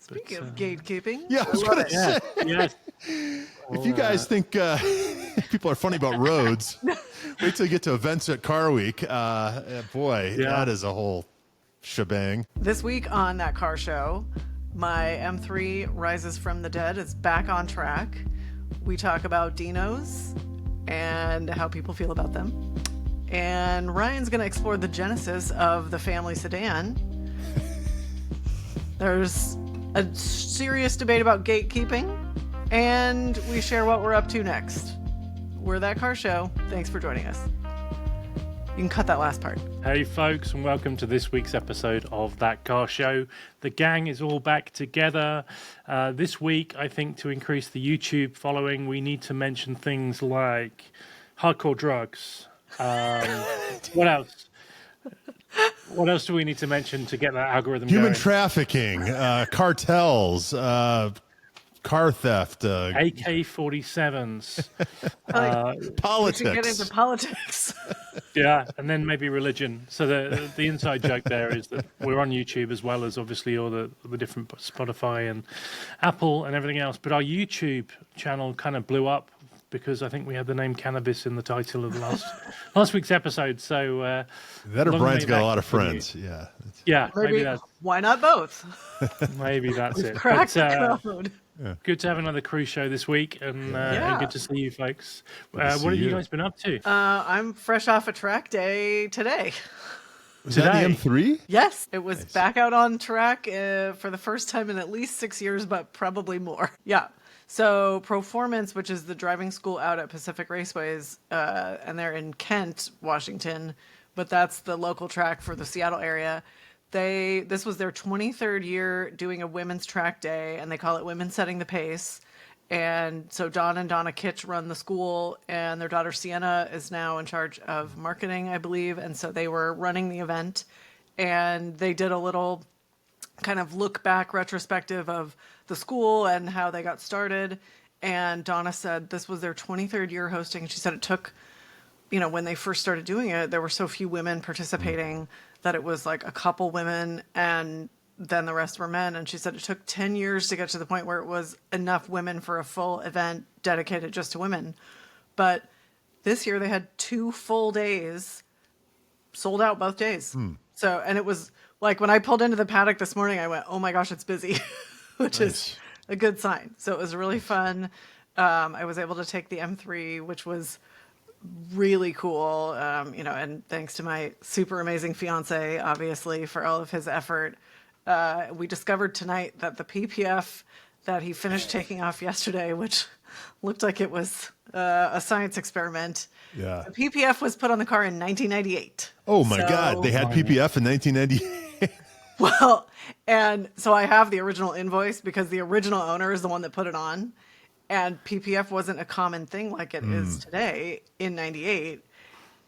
Speaking of gatekeeping. Yeah, I was going to say. Yes. If you guys think people are funny about roads, wait till you get to events at Car Week. Boy, that is a whole shebang. This week on That Car Show, my M3 Rises from the Dead is back on track. We talk about Dinos and how people feel about them. And Ryan's going to explore the genesis of the family sedan. There's a serious debate about gatekeeping, and we share what we're up to next. We're That Car Show. Thanks for joining us. You can cut that last part. Hey folks, and welcome to this week's episode of That Car Show. The gang is all back together. This week, I think to increase the YouTube following, we need to mention things like hardcore drugs. What else? What else do we need to mention to get that algorithm Human going? trafficking, cartels, car theft, AK-47s, politics. We should get into politics. yeah, and then maybe religion. So the inside joke there is that we're on YouTube as well as obviously all the different Spotify and Apple and everything else. But our YouTube channel kind of blew up because I think we had the name cannabis in the title of the last week's episode. So that or Brian's got a lot of friends. Yeah. Yeah, maybe that's why not both? Maybe that's it. Crack the code. Yeah. Good to have another cruise show this week, and good to see you folks. What have you guys been up to? I'm fresh off a track day today. Was that the M3? Yes, it was back out on track for the first time in at least 6 years, but probably more. Yeah. So Performance, which is the driving school out at Pacific Raceways, and they're in Kent, Washington, but that's the local track for the Seattle area. This was their 23rd year doing a women's track day, and they call it Women Setting the Pace. And so Don and Donna Kitch run the school, and their daughter Sienna is now in charge of marketing, I believe. And so they were running the event, and they did a little kind of look back retrospective of the school and how they got started. And Donna said this was their 23rd year hosting. She said it took, when they first started doing it, there were so few women participating that it was like a couple women and then the rest were men. And she said it took 10 years to get to the point where it was enough women for a full event dedicated just to women. But this year they had 2 full days, sold out both days. So, and it was like when I pulled into the paddock this morning, I went, oh my gosh, it's busy, which is a good sign. So it was really fun. I was able to take the M3, which was really cool, and thanks to my super amazing fiance, obviously, for all of his effort. We discovered tonight that the PPF that he finished taking off yesterday, which looked like it was a science experiment, the PPF was put on the car in 1998. Oh my God, they had PPF in 1998. Well, and so I have the original invoice because the original owner is the one that put it on. And PPF wasn't a common thing like it is today in 98.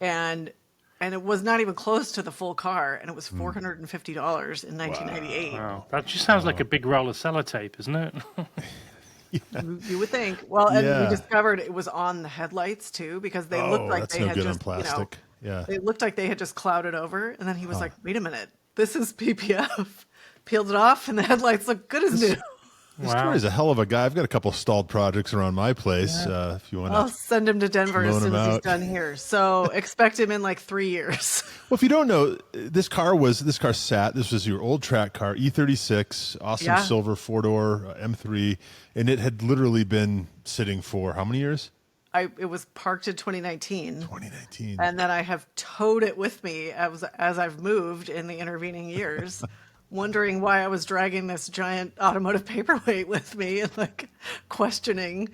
And it was not even close to the full car. And it was $450 in 1998. Wow. That just sounds like a big roll of sellotape, isn't it? You would think. Well, and we discovered it was on the headlights too, because they looked like they had just, plastic. It looked like they had just clouded over. And then he was like, wait a minute, this is PPF. Peeled it off and the headlights look good as new. This story is a hell of a guy. I've got a couple stalled projects around my place. If you want, I'll send him to Denver as soon as he's done here. So expect him in like 3 years. Well, if you don't know, this car sat. This was your old track car, E36, awesome silver 4-door M3, and it had literally been sitting for how many years? It was parked in 2019. 2019, and then I have towed it with me as I've moved in the intervening years. Wondering why I was dragging this giant automotive paperweight with me and like questioning,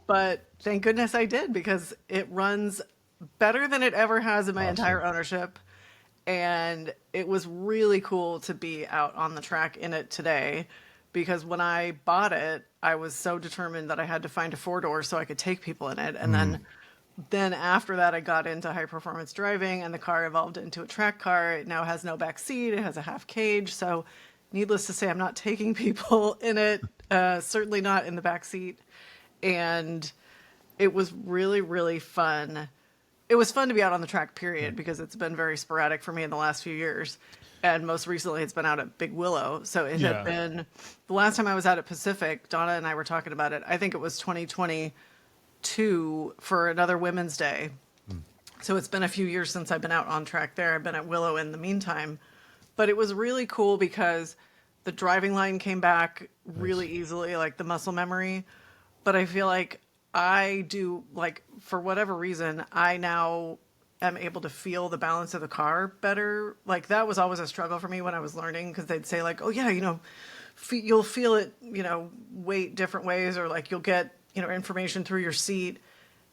but thank goodness I did because it runs better than it ever has in my entire ownership. And it was really cool to be out on the track in it today because when I bought it, I was so determined that I had to find a 4-door so I could take people in it. And then after that, I got into high performance driving and the car evolved into a track car. It now has no back seat. It has a half cage. So needless to say, I'm not taking people in it, certainly not in the back seat. And it was really, really fun. It was fun to be out on the track, period, because it's been very sporadic for me in the last few years. and most recently it's been out at Big Willow. So it Yeah. had been the last time I was out at Pacific. Donna and I were talking about it. I think it was 2022 for another Women's Day. So it's been a few years since I've been out on track there. I've been at Willow in the meantime, but it was really cool because the driving line came back really easily, like the muscle memory. But I feel like I do, like, for whatever reason, I now am able to feel the balance of the car better. Like, that was always a struggle for me when I was learning, because they'd say, like, oh yeah, you'll feel it, weight different ways, or like you'll get, information through your seat.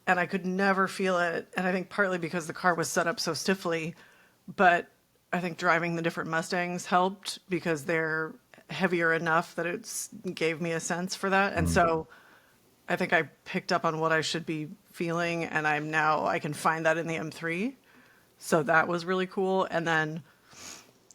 And I could never feel it. And I think partly because the car was set up so stiffly, but I think driving the different Mustangs helped because they're heavier enough that it gave me a sense for that. And so I think I picked up on what I should be feeling, and I can find that in the M3. So that was really cool. And then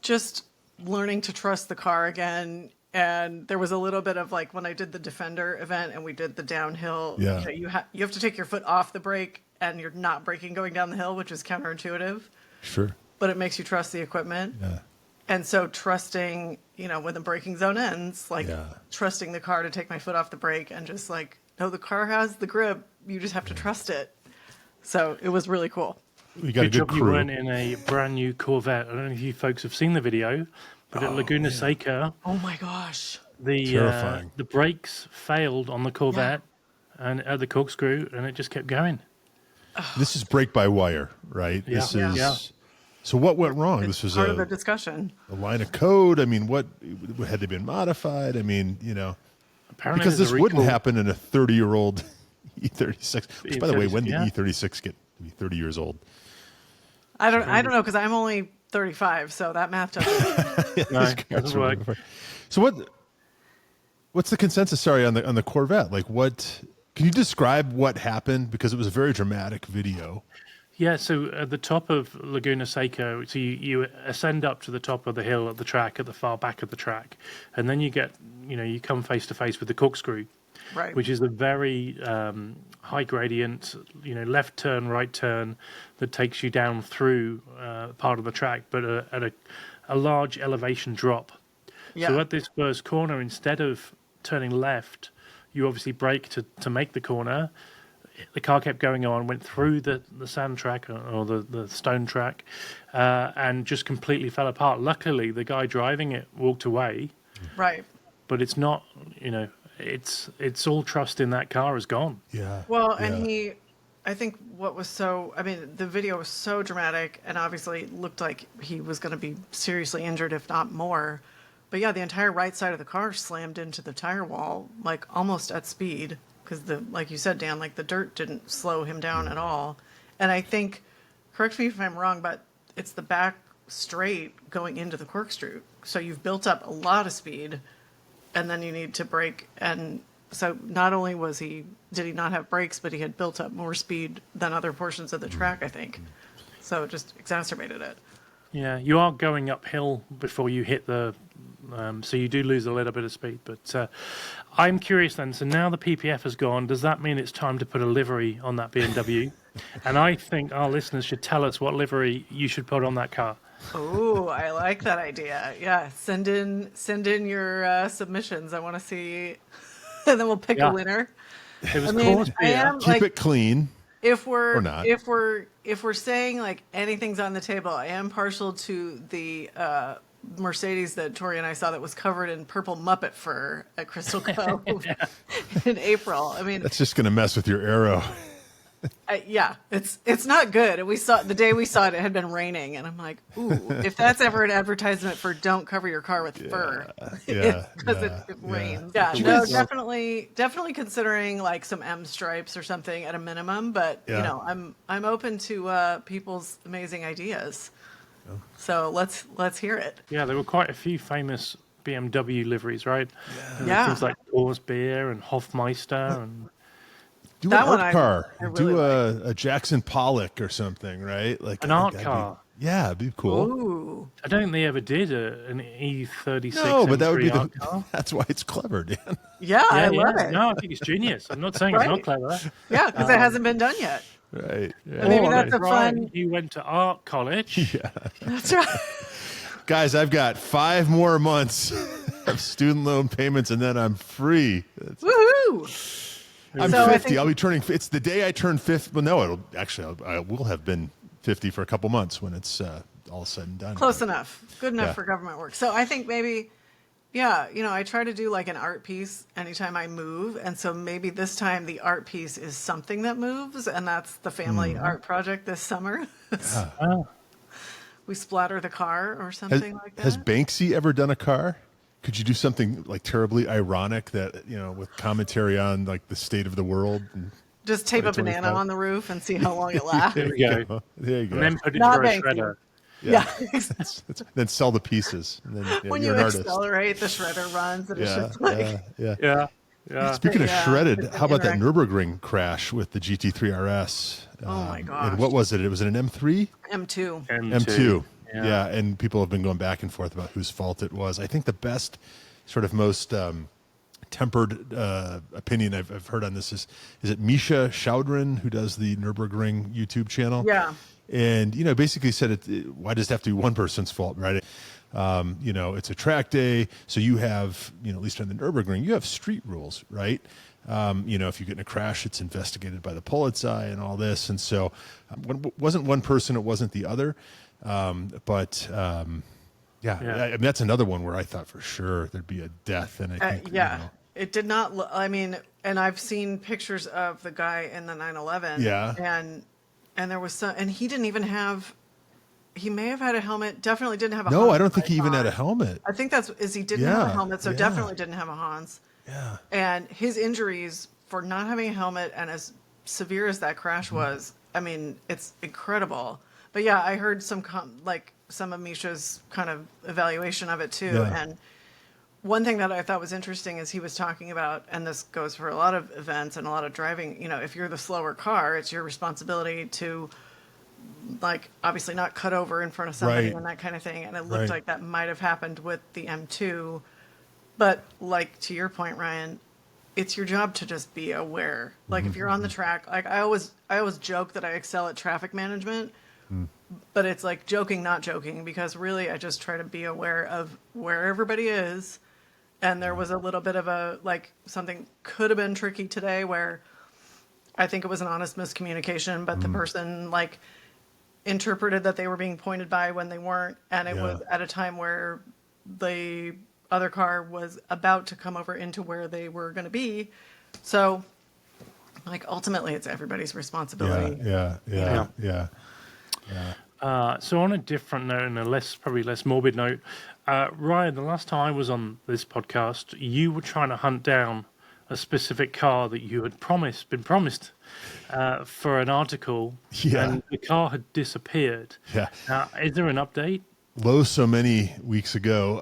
just learning to trust the car again. And there was a little bit of, like, when I did the Defender event and we did the downhill, you have to take your foot off the brake and you're not braking going down the hill, which is counterintuitive. Sure. But it makes you trust the equipment. Yeah. And so trusting, when the braking zone ends, trusting the car to take my foot off the brake and just like, no, the car has the grip. You just have to trust it. So it was really cool. We got a good job you crew. weren't in a brand new Corvette. I don't know if you folks have seen the video, but at Laguna Seca, Oh my gosh. Terrifying. the brakes failed on the Corvette and at the corkscrew, and it just kept going. This is brake by wire, right? Yeah. This Yeah. is. Yeah. So what went wrong? It's This was part of the discussion. a line of code. I mean, what had they been modified? I mean, Apparently, because there's this a wouldn't recall. happen in a 30-year-old E36. Which, by the way, when did Yeah. E36 get to be 30 years old? I don't know, because I'm only 35, so that math doesn't. No, it doesn't work. So what's the consensus? Sorry, on the Corvette. Like, what? Can you describe what happened? Because it was a very dramatic video. Yeah, so at the top of Laguna Seca, so you ascend up to the top of the hill at the track, at the far back of the track, and then you come face to face with the corkscrew, Right. which is a very high gradient, left turn, right turn that takes you down through part of the track, but at a large elevation drop. Yeah. So at this first corner, instead of turning left, you obviously brake to make the corner. The car kept going on, went through the sand track or the stone track, and just completely fell apart. Luckily, the guy driving it walked away, Right. but it's not, it's all trust in that car is gone. Yeah. Well, yeah. and I think the video was so dramatic, and obviously it looked like he was going to be seriously injured, if not more. But yeah, the entire right side of the car slammed into the tire wall, like almost at speed. Because like you said, Dan, like the dirt didn't slow him down at all. And I think, correct me if I'm wrong, but it's the back straight going into the corkscrew. So you've built up a lot of speed, and then you need to brake. And so not only did he not have brakes, but he had built up more speed than other portions of the track, I think. So it just exacerbated it. Yeah, you are going uphill before you hit so you do lose a little bit of speed. But I'm curious then, so now the PPF has gone, does that mean it's time to put a livery on that BMW? And I think our listeners should tell us what livery you should put on that car. Oh, I like that idea. Yeah, send in your submissions. I want to see, and then we'll pick a winner. It was I am, Keep it clean. If we're Or not. if we're saying like anything's on the table, I am partial to the Mercedes that Tori and I saw that was covered in purple Muppet fur at Crystal Cove in April. I mean, That's just going to mess with your aero. it's not good. And we saw the day we saw it, it had been raining, and I'm like, ooh, if that's ever an advertisement for don't cover your car with fur, because it rains. Yeah, no, definitely considering like some M stripes or something at a minimum. But I'm open to people's amazing ideas. So let's hear it. Yeah, there were quite a few famous BMW liveries, right? Yeah. Things like Coors Beer and Hofmeister and Do That an one art I car. really Do a Jackson Pollock or something, right? Like an art car. It'd be cool. Ooh, I don't think they ever did an E36. No, but that would be art car. that's why it's clever, Dan. yeah, I love it. No, I think it's genius. I'm not saying it's not Right. clever. Yeah, because it hasn't been done yet. Right. Yeah. Maybe Or that's a right, fun. You went to art college. Yeah. That's right. Guys, I've got 5 more months of student loan payments, and then I'm free. Woohoo! I'm So 50. I'll be turning. It's the day I turn 50. Well, no, I will have been 50 for a couple months when it's all said and done. Close enough. Good enough Yeah. for government work. So I think maybe, yeah, I try to do like an art piece anytime I move. And so maybe this time the art piece is something that moves. And that's the family art project this summer. Oh. We splatter the car or something like that. Has Banksy ever done a car? Could you do something like terribly ironic that, with commentary on like the state of the world? And Just tape a banana 2025? on the roof and see how long it lasts. There we go. There you go. And then put it Not through a Banksy. shredder. Yeah. Then sell the pieces. And then, When you're you an artist. accelerate, the shredder runs. And it's Yeah, just like, Yeah. Yeah. Speaking of Yeah, shredded, it's how about that interactive. Nürburgring crash with the GT3 RS? Oh my gosh. And what was it? It was an M3? M2. M2. Yeah. Yeah, and people have been going back and forth about whose fault it was. I think the best, sort of most tempered opinion I've heard on this is it Misha Schaudrin, who does the Nürburgring YouTube channel? Yeah. And, basically said, why does it have to be one person's fault, right? It's a track day, so you have, at least on the Nürburgring, you have street rules, right? If you get in a crash, it's investigated by the Polizei and all this. And so it wasn't one person, it wasn't the other. I mean, that's another one where I thought for sure there'd be a death. And I think, It did not look, and I've seen pictures of the guy in the 911. Yeah. And there was some, and he didn't even have, he may have had a helmet, definitely didn't have a no, Hans, I don't think I he even thought. had a helmet. I think he didn't have a Yeah, helmet, so yeah. definitely didn't have a Hans. Yeah. And his injuries for not having a helmet and as severe as that crash was, it's incredible. But yeah, I heard some of Misha's kind of evaluation of it too. Yeah. And one thing that I thought was interesting is he was talking about, and this goes for a lot of events and a lot of driving, if you're the slower car, it's your responsibility to obviously not cut over in front of somebody Right. and that kind of thing. And it looked Right. like that might have happened with the M2. But to your point, Ryan, it's your job to just be aware. If you're on the track, I always joke that I excel at traffic management, but it's joking, not joking, because really I just try to be aware of where everybody is. And there was a little bit of something could have been tricky today where I think it was an honest miscommunication, but the person interpreted that they were being pointed by when they weren't. And it was at a time where the other car was about to come over into where they were going to be. So ultimately it's everybody's responsibility. Yeah. So on a different note and probably less morbid note, Ryan, the last time I was on this podcast, you were trying to hunt down a specific car that you had been promised for an article, and the car had disappeared. Yeah. Now, is there an update? Low so many weeks ago.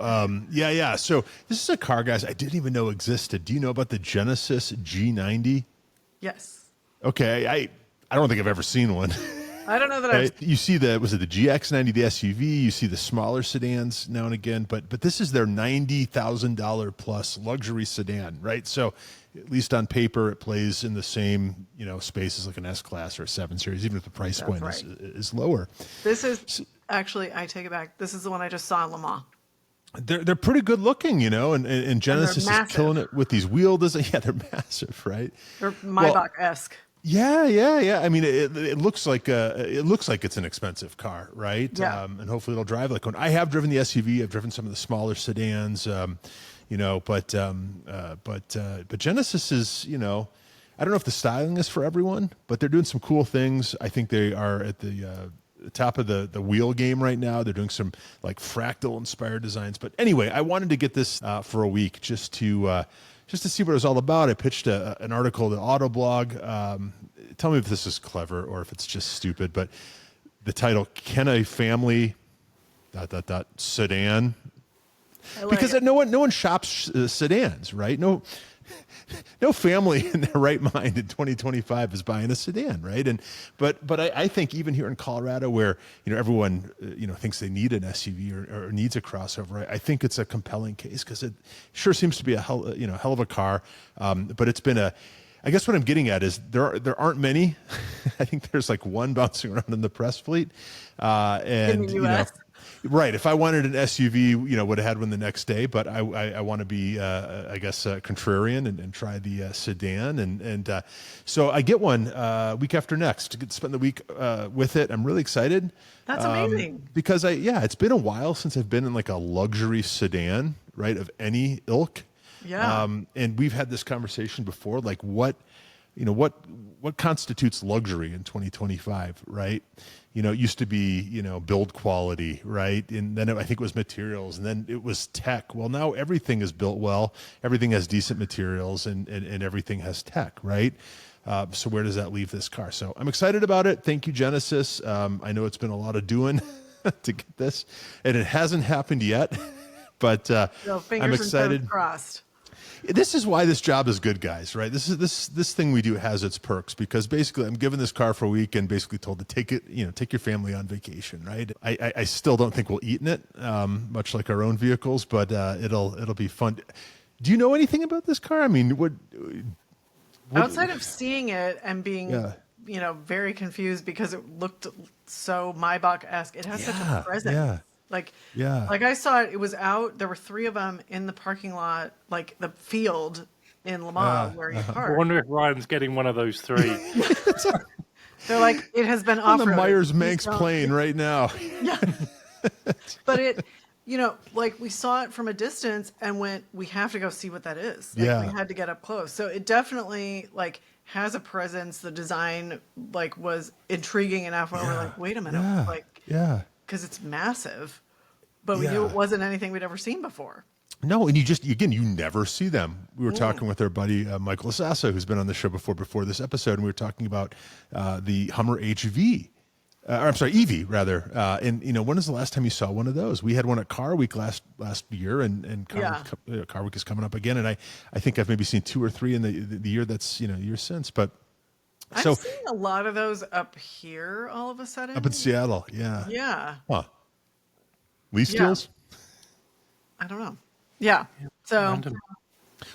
So this is a car, guys, I didn't even know existed. Do you know about the Genesis G90? Yes. Okay, I don't think I've ever seen one. I don't know that You see the GX90, the SUV, you see the smaller sedans now and again, but this is their $90,000 plus luxury sedan, right? So at least on paper, it plays in the same, space as like an S-Class or a 7 Series, even if the price point is lower. This is actually, I take it back. This is the one I just saw in Le Mans. They're pretty good looking, and Genesis is killing it with these wheel designs. Yeah, they're massive, right? They're Maybach-esque. Yeah. I mean, it looks like it's an expensive car, right? Yeah. And hopefully it'll drive like one. I have driven the SUV. I've driven some of the smaller sedans. But Genesis is, I don't know if the styling is for everyone, but they're doing some cool things. I think they are at the top of the wheel game right now. They're doing some fractal inspired designs. But anyway, I wanted to get this for a week just to see what it was all about. I pitched an article to Autoblog. Tell me if this is clever or if it's just stupid, but the title, Can a Family ... Sedan? Because no one shops sedans, right? No family in their right mind in 2025 is buying a sedan, right? But I think even here in Colorado, where everyone thinks they need an SUV or needs a crossover, I think it's a compelling case because it sure seems to be a hell of a car. But it's been I guess what I'm getting at is there aren't many. I think there's one bouncing around in the press fleet, and in the US. Right. If I wanted an SUV, would have had one the next day. But I want to be, I guess, contrarian and try the sedan. And so I get one week after next to spend the week with it. I'm really excited. That's amazing. Because it's been a while since I've been in like a luxury sedan, right, of any ilk. Yeah. And we've had this conversation before, like what constitutes luxury in 2025, right? It used to be, build quality, right? And then I think it was materials, and then it was tech. Well, now everything is built well. Everything has decent materials, and everything has tech, right? So where does that leave this car? So I'm excited about it. Thank you, Genesis. I know it's been a lot of doing to get this, and it hasn't happened yet, but I'm excited. And toes crossed. This is why this job is good, guys, right? This thing we do has its perks, because basically I'm given this car for a week and basically told to take your family on vacation, right? I still don't think we'll eat in it, much like our own vehicles, but it'll be fun. Do you know anything about this car? I mean, what outside of seeing it and being very confused because it looked so Maybach-esque, it has such a presence. Yeah. Like I saw it was out, there were 3 of them in the parking lot, like the field in Le Mans where you park. I wonder if Ryan's getting one of those 3. They're like, it has been on off-roaded. the Myers-Manx plane right now. Yeah. But it, like we saw it from a distance and went, we have to go see what that is. Like, we had to get up close. So it definitely like has a presence. The design like was intriguing enough where we're like, wait a minute, because it's massive, but we knew it wasn't anything we'd ever seen before. No, and you never see them. We were talking with our buddy Michael Sassa, who's been on the show before this episode, and we were talking about the Hummer HV. EV rather. And when was the last time you saw one of those? We had one at Car Week last year, and Car Week is coming up again. And I think I've maybe seen 2 or 3 in the year that's year since. But I'm seeing a lot of those up here all of a sudden. Up in Seattle, yeah. Yeah. Huh. Lease deals? I don't know. Yeah. So. Random.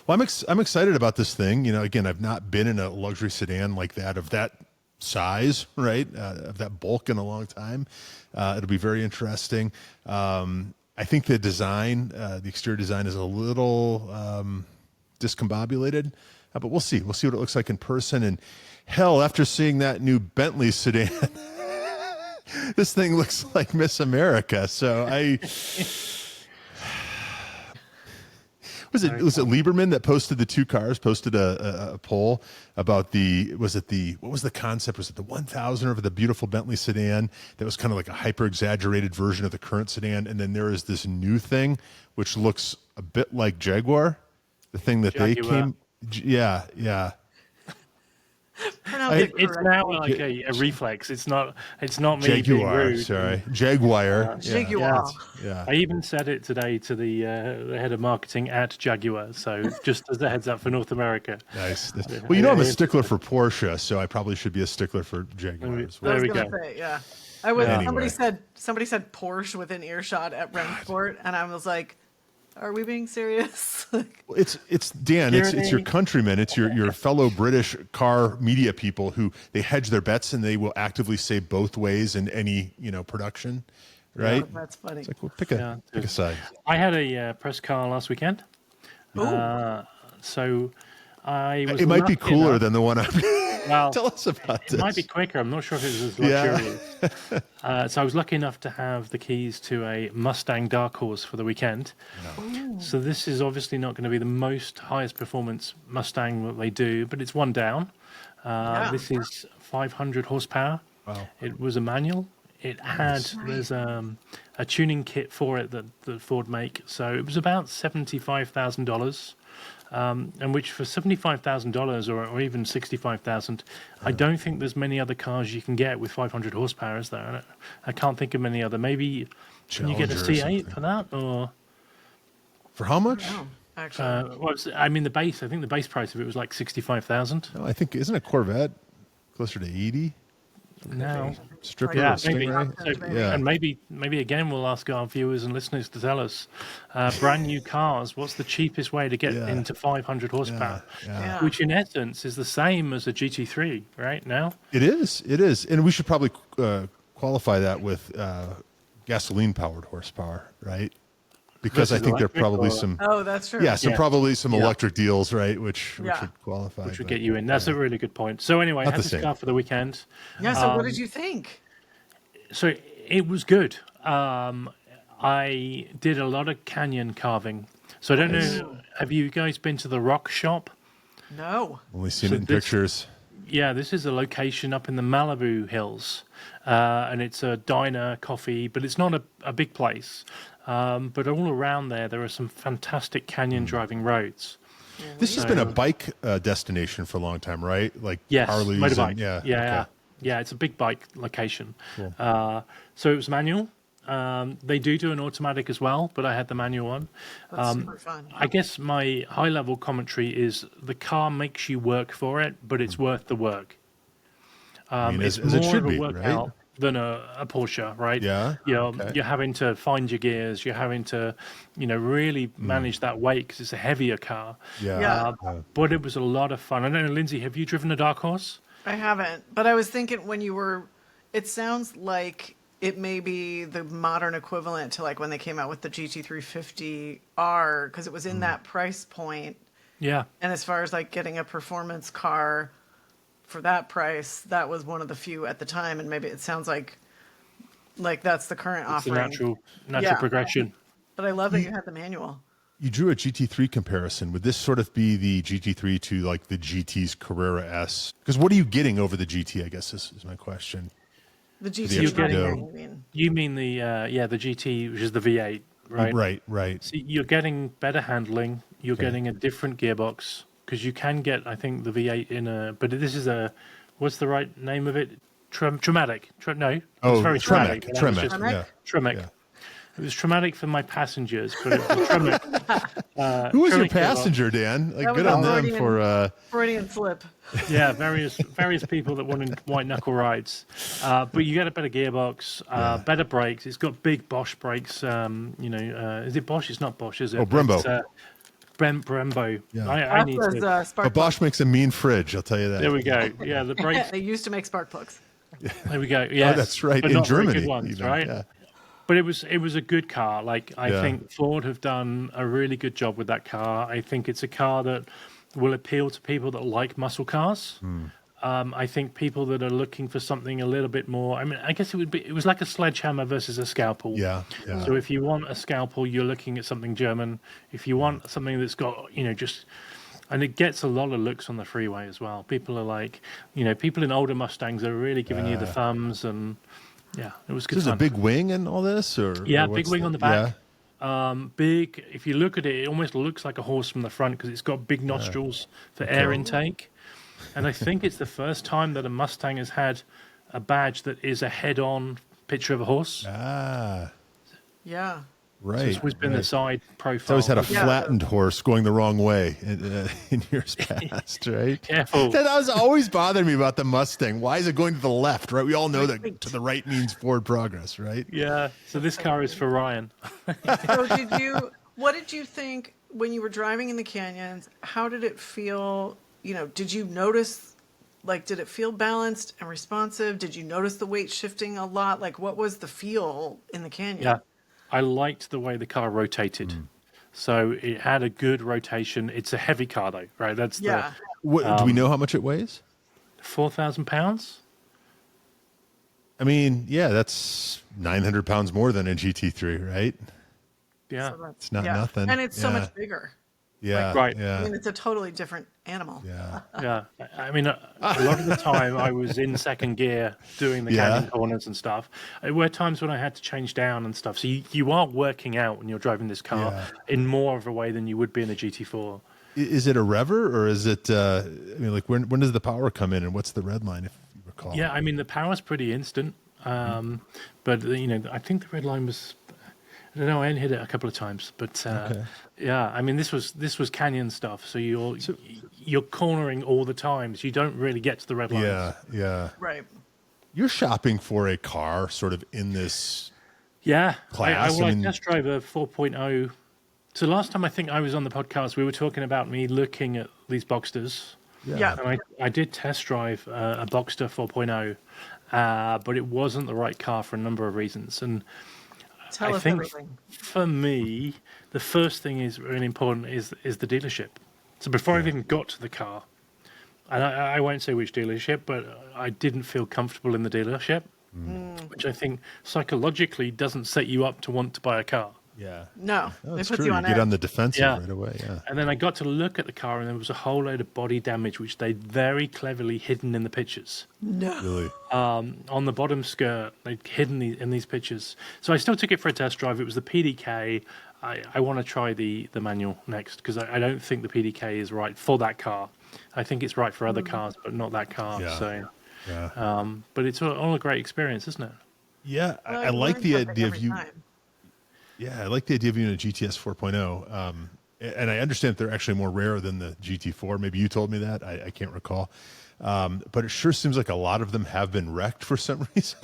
Well, I'm excited about this thing. Again, I've not been in a luxury sedan like that of that size, right? Of that bulk in a long time. It'll be very interesting. I think the design, the exterior design, is a little discombobulated, but we'll see. We'll see what it looks like in person. And hell, after seeing that new Bentley sedan, this thing looks like Miss America. So was it Lieberman that posted the 2 cars, posted a poll about what was the concept? Was it the 1000 or the beautiful Bentley sedan that was kind of like a hyper exaggerated version of the current sedan? And then there is this new thing, which looks a bit like Jaguar, the thing that Jaguar. they came. Yeah. It's now like a reflex. It's not me being Jaguar, rude. sorry. Jaguar. Jaguar. Yeah. I even said it today to the head of marketing at Jaguar. So just as a heads up for North America. Nice. Well, I'm a stickler for Porsche, so I probably should be a stickler for Jaguar as well. There we go. I was. Anyway. Somebody said Porsche within earshot at Rensport, and I was like, are we being serious? It's Dan. It's your countrymen. It's your fellow British car media people who they hedge their bets and they will actively say both ways in any production, right? Yeah, that's funny. It's like, well, pick a side. I had a press car last weekend. So I was. It might be cooler than the one I'm. Well, tell us about this. It might be quicker. I'm not sure if it was as luxurious. So I was lucky enough to have the keys to a Mustang Dark Horse for the weekend. No. So this is obviously not going to be the most highest performance Mustang that they do, but it's one down. This is 500 horsepower. Wow. It was a manual. It had there's a tuning kit for it that Ford make. So it was about $75,000. And which for $75,000 or even $65,000, I don't think there's many other cars you can get with 500 horsepower, is there? I can't think of many other. Maybe can you get a C8 for that, or for how much? No, actually, I think the base price of it was like 65,000. No, I think isn't a Corvette closer to 80? No. Stripper, Yeah, Stingray. Yeah. And maybe again we'll ask our viewers and listeners to tell us brand new cars, what's the cheapest way to get into 500 horsepower? Yeah. Which in essence is the same as a GT3 right now. It is. And we should probably qualify that with gasoline-powered horsepower, right? Because I Versus think there are electric probably or- some, Oh, that's true. yeah, probably some Yeah. electric deals, right? Which Yeah. would qualify. which would but- get you in. That's a really good point. So anyway, I Not had the this same. car for the weekend. Yeah. So, what did you think? So it was good. I did a lot of canyon carving. So I don't know. Have you guys been to the Rock Shop? No. Only seen So it in this- pictures. Yeah, this is a location up in the Malibu Hills, and it's a diner, coffee, but it's not a big place. But all around there are some fantastic canyon driving roads. This has been a bike destination for a long time, right? Like Yes, Harleys. motorbike. And, yeah. Yeah, okay. yeah. It's a big bike location. Cool. So it was manual. They do an automatic as well, but I had the manual one. That's super fun. I guess my high-level commentary is the car makes you work for it, but it's worth the work. mean, It's as it more should of a be, workout right? than a Porsche, right? Yeah, okay. You're having to find your gears. You're having to, really manage that weight because it's a heavier car. Yeah. Yeah. But it was a lot of fun. I don't know, Lindsay, have you driven a Dark Horse? I haven't, but I was thinking when you were, it sounds like it may be the modern equivalent to like when they came out with the GT350R because it was in that price point. Yeah. And as far as like getting a performance car for that price, that was one of the few at the time. And maybe it sounds like that's the current It's the offering. natural Yeah. progression. But I love that you had the manual. You drew a GT3 comparison. Would this sort of be the GT3 to like the GT's Carrera S? Because what are you getting over the GT, I guess is my question. The extra GT3, dough. I mean. You mean the GT, which is the V8, right? Right. So you're getting better handling. You're getting a different gearbox because you can get, I think, the V8 in a. But this is what's the right name of it? Traumatic. No, Oh, it's very traumatic. Tremec. That was Tremec. just- Yeah. Traumatic. Yeah. It was traumatic for my passengers, but it was traumatic. Who was your Traumatic gearbox. passenger, Dan? Like, That good was on them Freudian. for. Freudian slip. Yeah, various people that wanted white knuckle rides, but you get a better gearbox, better brakes. It's got big Bosch brakes. Is it Bosch? It's not Bosch, is it? Oh, Brembo. It's, Brembo. Yeah. I need That to. was Spark But Bosch makes a mean fridge, I'll tell you that. There we go. Yeah, the brakes. They used to make spark plugs. There we go. Yeah, Oh, that's right. But In not very Germany, good ones, even. right? Yeah. But it was a good car. Like I Yeah. think Ford have done a really good job with that car. I think it's a car that will appeal to people that like muscle cars. Hmm. I think people that are looking for something a little bit more. I mean, I guess it was like a sledgehammer versus a scalpel. Yeah. So if you want a scalpel, you're looking at something German. If you want something that's got and it gets a lot of looks on the freeway as well. People are like, people in older Mustangs are really giving you the thumbs and. Yeah, it was good. There's a fun. big wing and all this, or Yeah, or big what's wing on the back. Yeah. Big. If you look at it, it almost looks like a horse from the front because it's got big nostrils for air intake. And I think it's the first time that a Mustang has had a badge that is a head-on picture of a horse. Ah, Yeah. right. It's always been the side profile. It's always had a Yeah. flattened horse going the wrong way in years past, right? Careful. That was always bothering me about the Mustang. Why is it going to the left, right? We all know that to the right means forward progress, right? Yeah. So this car is for Ryan. So what did you think when you were driving in the canyons? How did it feel? Did you notice, did it feel balanced and responsive? Did you notice the weight shifting a lot? Like, what was the feel in the canyon? Yeah. I liked the way the car rotated. So it had a good rotation. It's a heavy car though, right? That's Yeah. Do we know how much it weighs? the 4,000 pounds. I mean, yeah, that's 900 pounds more than a GT3, right? Yeah. So that's- It's not nothing. And it's so Yeah. much bigger. Yeah, Right. Yeah, I mean, it's a totally different animal. yeah. Yeah, I mean, a lot of the time I was in second gear doing the Yeah. canyon corners and stuff. There were times when I had to change down and stuff. So you are working out when you're driving this car Yeah. in more of a way than you would be in a GT4. Is it a rever or is it? When does the power come in and what's the red line, if you recall? Yeah, I mean, the power's pretty instant. But, I think the red line was... I don't know. I only hit it a couple of times, but yeah. I mean, this was canyon stuff, so you're cornering all the time, so you don't really get to the red lines. Yeah. Right. You're shopping for a car, sort of in this. Yeah, Class, I I mean- test drive a 4.0. So last time I think I was on the podcast, we were talking about me looking at these Boxsters, Yeah. and I did test drive a Boxster 4.0, but it wasn't the right car for a number of reasons. And Tell I us think everything. for me, the first thing is really important is the dealership. So before I've even got to the car, and I won't say which dealership, but I didn't feel comfortable in the dealership, which I think psychologically doesn't set you up to want to buy a car. Yeah. No, No, they it's put true. you You on get on edge. the defensive Yeah. right away. Yeah. And then I got to look at the car, and there was a whole load of body damage, which they'd very cleverly hidden in the pictures. No. Really. On the bottom skirt, they'd hidden in these pictures. So I still took it for a test drive. It was the PDK. I want to try the manual next because I don't think the PDK is right for that car. I think it's right for other cars, but not that car. Yeah. So, Yeah. but it's all a great experience, isn't it? Yeah. Well, I you like learn the something idea of every you. time. Yeah, I like the idea of using a GTS 4.0. And I understand that they're actually more rare than the GT4. Maybe you told me that. I can't recall. But it sure seems like a lot of them have been wrecked for some reason.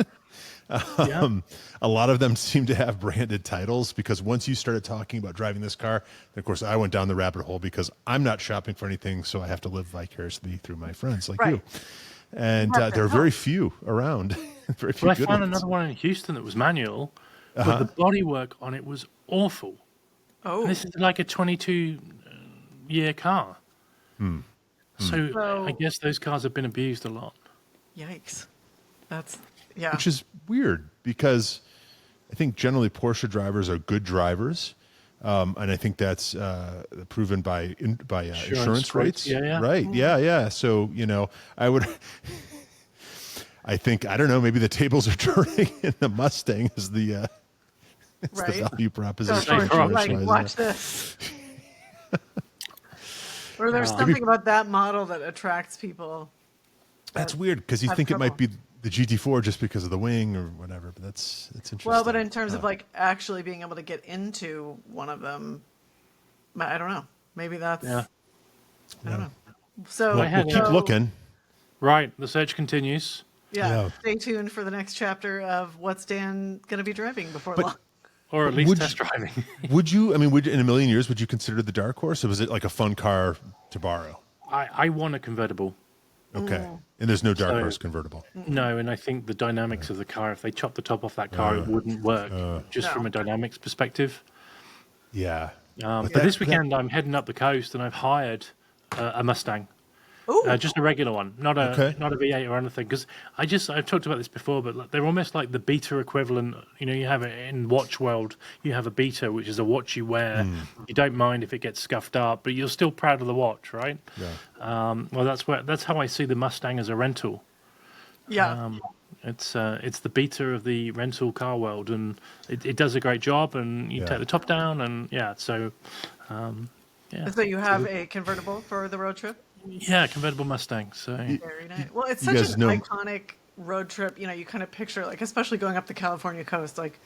A lot of them seem to have branded titles because once you started talking about driving this car, then of course I went down the rabbit hole because I'm not shopping for anything, so I have to live vicariously through my friends like you. And have to there are very help. few around. Very few Well, I good found ones. another one in Houston that was manual, but the bodywork on it was awful. Oh, And this is like a 22-year car. So I guess those cars have been abused a lot. yikes. That's, yeah. Which is weird because I think generally Porsche drivers are good drivers. And I think that's proven by insurance rates. Yeah. Right. Yeah. So, I would, I think, I don't know, maybe the tables are turning and the Mustang is the, it's the value proposition. So, insurance-wise, like, watch this. Or there's Maybe- something about that model that attracts people. That's weird because you have think it trouble. might be the GT4 just because of the wing or whatever, but that's interesting. Well, but in terms of like actually being able to get into one of them, I don't know. Maybe that's, Yeah. I don't know. So Well, we'll keep looking. Right. The search continues. Yeah, stay tuned for the next chapter of what's Dan going to be driving before long. Or at least Would test driving. Would you, I mean, in a million years, would you consider the dark horse or was it like a fun car to borrow? I want a convertible. Okay. And there's no dark So- horse convertible. No, and I think the dynamics of the car, if they chopped the top off that car, it wouldn't work, just No. from a dynamics perspective. Yeah. But this weekend, I'm heading up the coast, and I've hired a Mustang. Ooh. Just a regular one, not a Okay. not a V8 or anything. Because I've talked about this before, but like, they're almost like the Beta equivalent. You have it in watch world. You have a Beta, which is a watch you wear. You don't mind if it gets scuffed up, but you're still proud of the watch, right? Yeah. Well, that's how I see the Mustang as a rental. Yeah. It's the Beta of the rental car world, and it does a great job. And you take the top down, and so So you have a convertible for the road trip? convertible Mustang. So Very nice. Well, it's You such guys an know- iconic road trip. You kind of picture, like, especially going up the California coast, like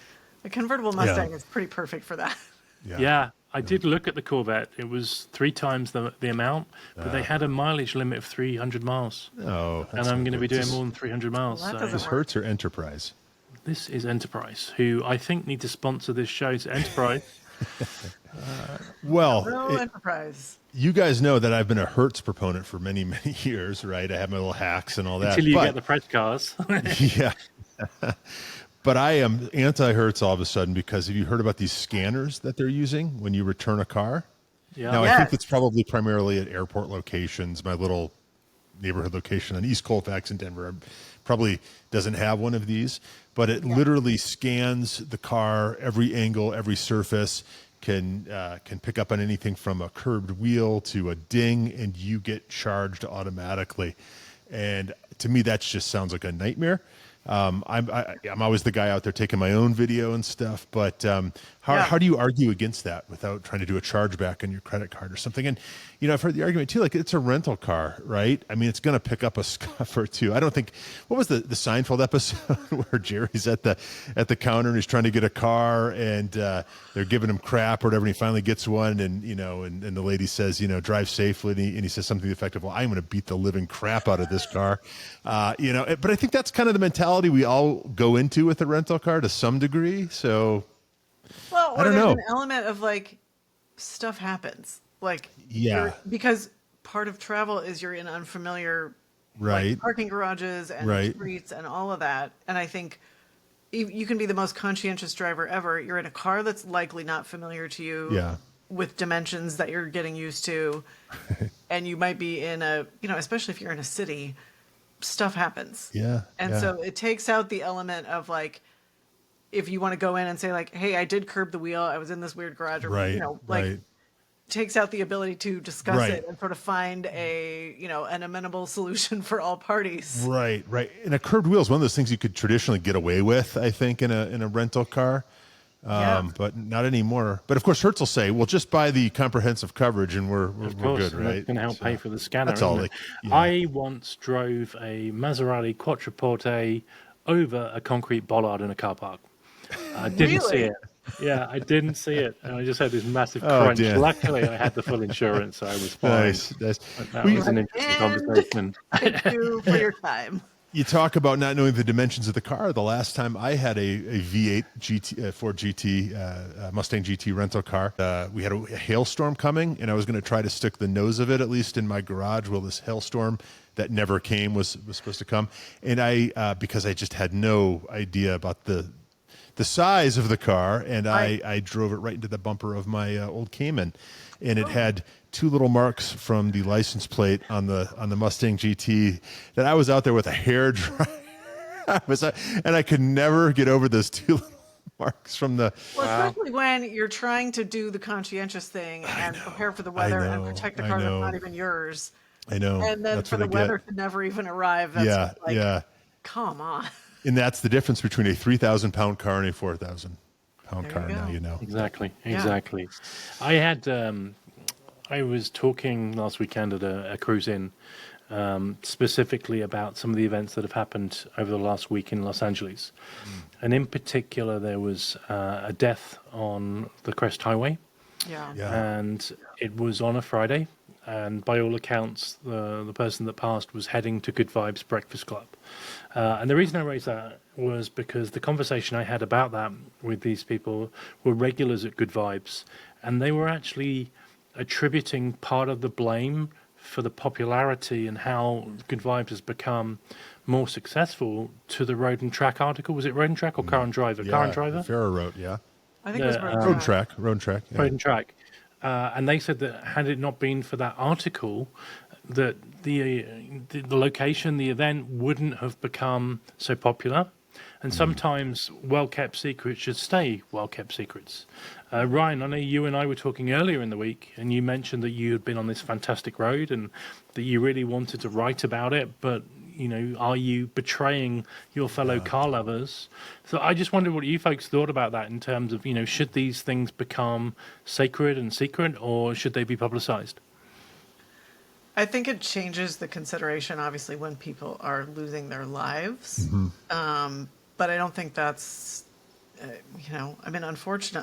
a convertible Mustang is pretty perfect for that. yeah, I did look at the Corvette. It was 3 times the amount, but they had a mileage limit of 300 miles. Oh, And I'm going to be doing more than 300 miles. Well, that So doesn't Is Hertz or Enterprise? this is Enterprise, who I think need to sponsor this show. To Enterprise. Well, No Enterprise. you guys know that I've been a Hertz proponent for many, many years, right? I have my little hacks and all that. Until you but, get the press cars. yeah. But I am anti-Hertz all of a sudden because have you heard about these scanners that they're using when you return a car? Yeah. Now, I Yes. think it's probably primarily at airport locations. My little neighborhood location on East Colfax in Denver probably doesn't have one of these, but it literally scans the car, every angle, every surface, can pick up on anything from a curbed wheel to a ding, and you get charged automatically. And to me, that just sounds like a nightmare. I'm always the guy out there taking my own video and stuff, but how do you argue against that without trying to do a chargeback on your credit card or something? And I've heard the argument too, like it's a rental car, right? I mean, it's going to pick up a scuff or two. I don't think what was the Seinfeld episode where Jerry's at the counter and he's trying to get a car and they're giving him crap or whatever, and he finally gets one, and and the lady says, drive safely, and he says something to the effect of, well, I'm going to beat the living crap out of this car, but I think that's kind of the mentality we all go into with a rental car to some degree. So Well, I or don't there's know. an element of like stuff happens. Like because part of travel is you're in unfamiliar right like, parking garages and Right. streets and all of that. And I think you can be the most conscientious driver ever. You're in a car that's likely not familiar to you. Yeah. With dimensions that you're getting used to, and you might be in a, especially if you're in a city, stuff happens. Yeah. And yeah. so it takes out the element of like, if you want to go in and say like, hey, I did curb the wheel, I was in this weird garage, or Right. like Right. takes out the ability to discuss Right. it and sort of find an amenable solution for all parties. Right. Right. And a curved wheel is one of those things you could traditionally get away with, I think, in a rental car. Yeah. But not anymore. But of course, Hertz will say, "Well, just buy the comprehensive coverage, and we're Of course, good, and right?" that's going to help pay for the scanner. That's all. Isn't it? Yeah. I once drove a Maserati Quattroporte over a concrete bollard in a car park. I didn't see Really? it. Yeah, I didn't see it, and I just had this massive Oh, crunch. dear. Luckily, I had the full insurance, so I was fine. Nice. But that Well, was an interesting And conversation. thank you for your time. You talk about not knowing the dimensions of the car. The last time I had a V8 GT, Ford GT, Mustang GT rental car, we had a hailstorm coming, and I was going to try to stick the nose of it, at least in my garage, while this hailstorm that never came was supposed to come. And I, because I just had no idea about the size of the car, and I drove it right into the bumper of my old Cayman, and it had two little marks from the license plate on the Mustang GT that I was out there with a hair dryer. And I could never get over those two little marks from the. Well, especially when you're trying to do the conscientious thing and prepare for the weather and protect a car that's not even yours. I know. And then That's for what the I weather get. to never even arrive. That's Yeah, like, yeah. come on. And that's the difference between a 3,000-pound car and a 4,000-pound There car. you go. Now you know. Exactly. I had I was talking last weekend at a cruise in, specifically about some of the events that have happened over the last week in Los Angeles, and in particular there was a death on the Crest Highway, Yeah. and it was on a Friday, and by all accounts the person that passed was heading to Good Vibes Breakfast Club. And the reason I raised that was because the conversation I had about that with these people were regulars at Good Vibes, and they were actually attributing part of the blame for the popularity and how Good Vibes has become more successful to the Road and Track article. Was it Road and Track or Car and Driver? Car and Driver? Farrah wrote, yeah. I think it was Road and Track. Road and Track. Yeah. Road and Track. And they said that had it not been for that article, that the location, the event wouldn't have become so popular. And sometimes well-kept secrets should stay well-kept secrets. Ryan, I know you and I were talking earlier in the week, and you mentioned that you had been on this fantastic road and that you really wanted to write about it, but, are you betraying your fellow car lovers? So I just wondered what you folks thought about that in terms of, should these things become sacred and secret, or should they be publicized? I think it changes the consideration, obviously, when people are losing their lives. But I don't think that's,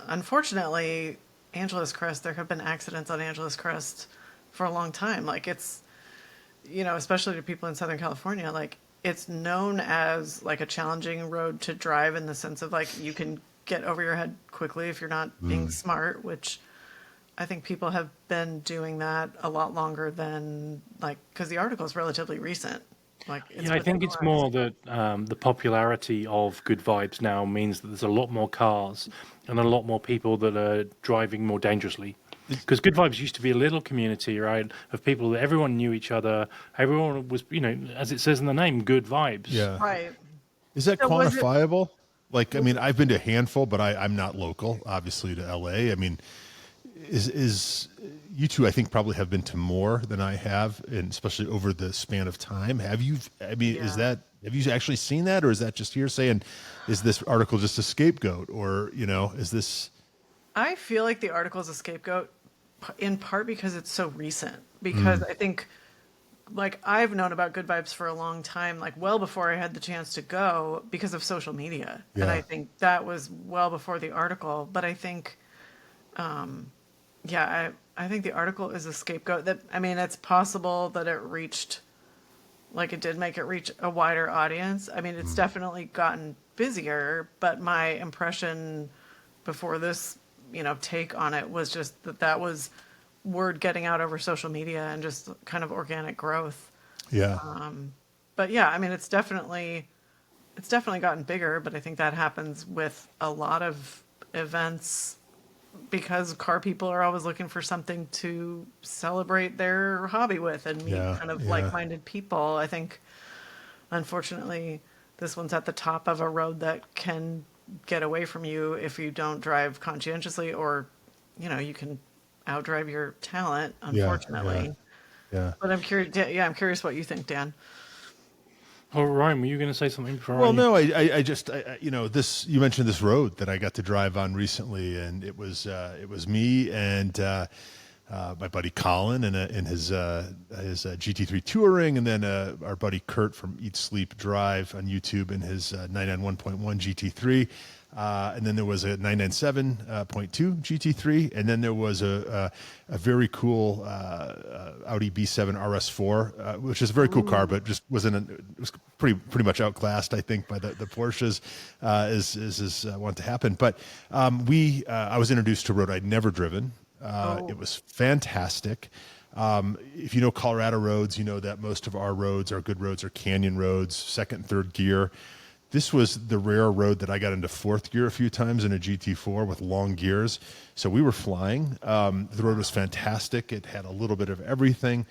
unfortunately, Angeles Crest, there have been accidents on Angeles Crest for a long time. Like it's, especially to people in Southern California, like it's known as like a challenging road to drive in the sense of like you can get over your head quickly if you're not being smart, which I think people have been doing that a lot longer than because the article is relatively recent. I think it's more that the popularity of Good Vibes now means that there's a lot more cars and a lot more people that are driving more dangerously. Because Good Vibes used to be a little community, right, of people that everyone knew each other. Everyone was, as it says in the name, Good Vibes. Yeah. Right. Is that So was it- quantifiable? I've been to a handful, but I'm not local, obviously, to LA. I mean, is you two, I think, probably have been to more than I have, and especially over the span of time. Have you? I mean, have you actually seen that, or is that just hearsay? And is this article just a scapegoat, or is this? I feel like the article is a scapegoat in part because it's so recent. Because I think, I've known about Good Vibes for a long time, well before I had the chance to go because of social media. Yeah. And I think that was well before the article. But I think, I think the article is a scapegoat. It's possible that it reached, it did make it reach a wider audience. I mean, it's definitely gotten busier, but my impression before this, take on it was just that was word getting out over social media and just kind of organic growth. Yeah. But yeah, it's definitely it's definitely gotten bigger, but I think that happens with a lot of events because car people are always looking for something to celebrate their hobby with and meet Yeah, kind of yeah. like-minded people. I think, unfortunately, this one's at the top of a road that can get away from you if you don't drive conscientiously, or, you can outdrive your talent, Yeah, yeah, unfortunately. yeah. But I'm curious, yeah, I'm curious what you think, Dan. Oh, Ryan, were you going to say something before Well, I... no, I just, this, you mentioned this road that I got to drive on recently, and it was me and my buddy Colin in his GT3 Touring, and then our buddy Kurt from Eat Sleep Drive on YouTube in his 991.1 GT3. And then there was a 997.2 GT3, and then there was a very cool Audi B7 RS4, which is a very cool car, but just it was pretty much outclassed, I think, by the Porsches, is want to happen. But I was introduced to a road I'd never driven. It was fantastic. If you know Colorado roads, you know that most of our roads, our good roads, are canyon roads, second and third gear. This was the rare road that I got into fourth gear a few times in a GT4 with long gears. So we were flying. The road was fantastic. It had a little bit of everything,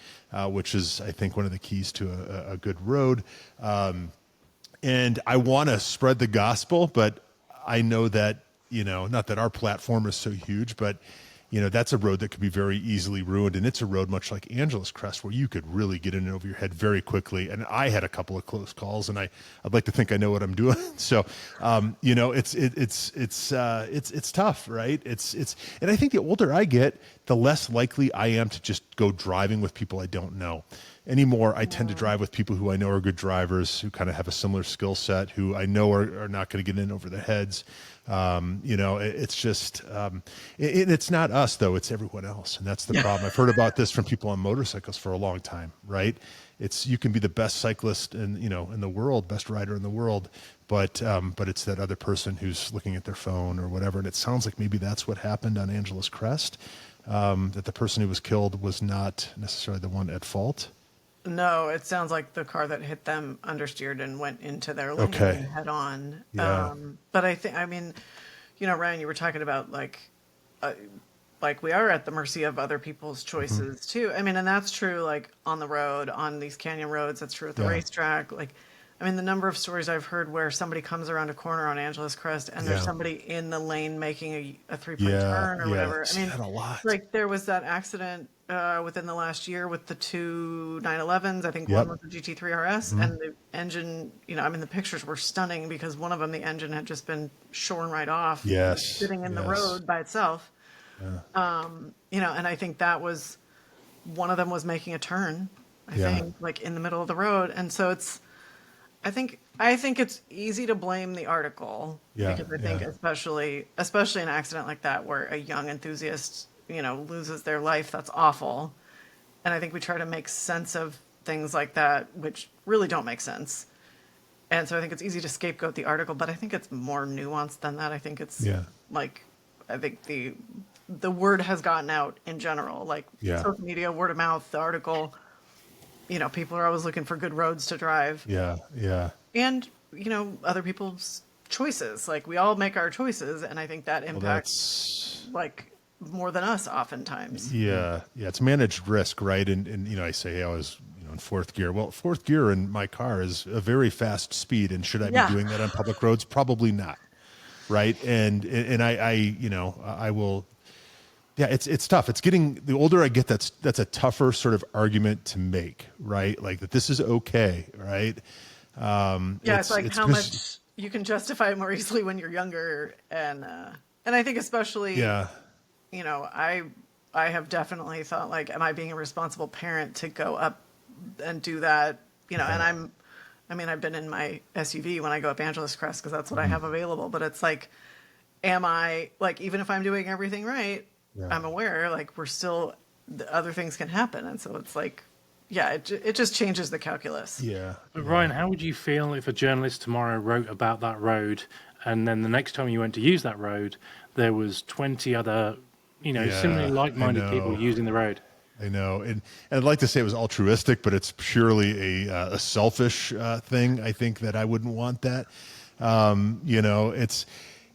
which is, I think, one of the keys to a good road. And I want to spread the gospel, but I know that, not that our platform is so huge, but that's a road that could be very easily ruined. And it's a road much like Angeles Crest where you could really get in and over your head very quickly. And I had a couple of close calls, and I'd like to think I know what I'm doing. So, it's tough, right? And I think the older I get, the less likely I am to just go driving with people I don't know. Anymore, I tend to drive with people who I know are good drivers, who kind of have a similar skill set, who I know are not going to get in over their heads. It's just, it's not us though, it's everyone else. And that's the problem. I've heard about this from people on motorcycles for a long time, right? You can be the best cyclist in the world, best rider in the world, but it's that other person who's looking at their phone or whatever. And it sounds like maybe that's what happened on Angeles Crest, that the person who was killed was not necessarily the one at fault. No, it sounds like the car that hit them understeered and went into their lane head on. Yeah. But Ryan, you were talking about like we are at the mercy of other people's choices too. I mean, and that's true like on the road, on these canyon roads. That's true at the racetrack. Like, I mean, the number of stories I've heard where somebody comes around a corner on Angeles Crest and there's somebody in the lane making a three-point turn or whatever. I mean, a lot. like there was that accident within the last year with the two 911s. I think one was the GT3 RS, and the engine, the pictures were stunning because one of them, the engine had just been shorn right off, sitting in the road by itself. And I think that was, one of them was making a turn, I think, like in the middle of the road. And so I think it's easy to blame the article because I think especially an accident like that where a young enthusiast, loses their life, that's awful. And I think we try to make sense of things like that, which really don't make sense. And so I think it's easy to scapegoat the article, but I think it's more nuanced than that. I think it's like, I think the word has gotten out in general, like social media, word of mouth, the article, people are always looking for good roads to drive. Yeah. Yeah. And, other people's choices, like we all make our choices. And I think that impacts like more than us oftentimes. Yeah. It's managed risk, right? And I say, hey, I was, in fourth gear. Well, fourth gear in my car is a very fast speed. And should I be doing that on public roads? Probably not. Right. And I will. Yeah, it's tough. It's getting, the older I get, that's a tougher sort of argument to make, right? Like that this is okay, right? It's like how much you can justify it more easily when you're younger, and I think especially, I have definitely thought like, am I being a responsible parent to go up and do that? And I've been in my SUV when I go up Angeles Crest because that's what I have available. But it's like, am I like, even if I'm doing everything right, I'm aware like we're still, the other things can happen. And so it's like, it just changes the calculus. But Ryan, how would you feel if a journalist tomorrow wrote about that road and then the next time you went to use that road, there was 20 other, similarly like-minded people using the road? I know. And I'd like to say it was altruistic, but it's purely a selfish thing. I think that I wouldn't want that.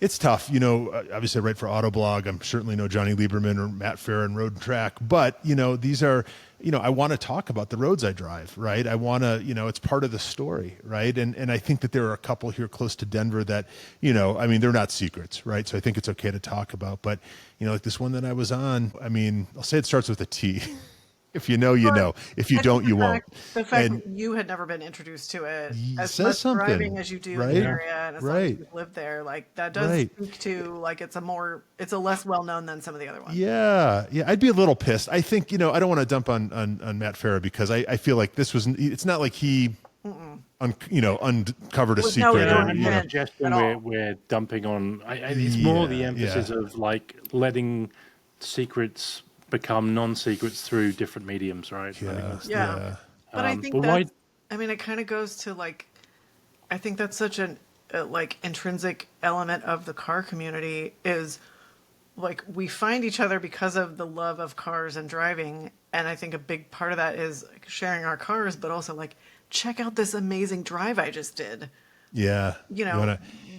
It's tough. Obviously I write for Autoblog. I'm certainly no Johnny Lieberman or Matt Farah in Road and Track, but these are, I want to talk about the roads I drive, right? I want to, it's part of the story, right? And I think that there are a couple here close to Denver that, they're not secrets, right? So I think it's okay to talk about, but like this one that I was on, I'll say it starts with a T. If you know, you know. If you don't, you won't. The fact that you had never been introduced to it, as much something, driving as you do right? in the area, and as long as you've lived there, like that does speak to like it's a less well known than some of the other ones. Yeah, I'd be a little pissed. I think I don't want to dump on Matt Farah because I feel like it's not like he uncovered a secret. We're dumping on. It's more the emphasis of like letting secrets become non-secrets through different mediums, right? Yeah. But I think it kind of goes to like, I think that's such an intrinsic element of the car community is like we find each other because of the love of cars and driving, and I think a big part of that is like, sharing our cars, but also like check out this amazing drive I just did. Yeah,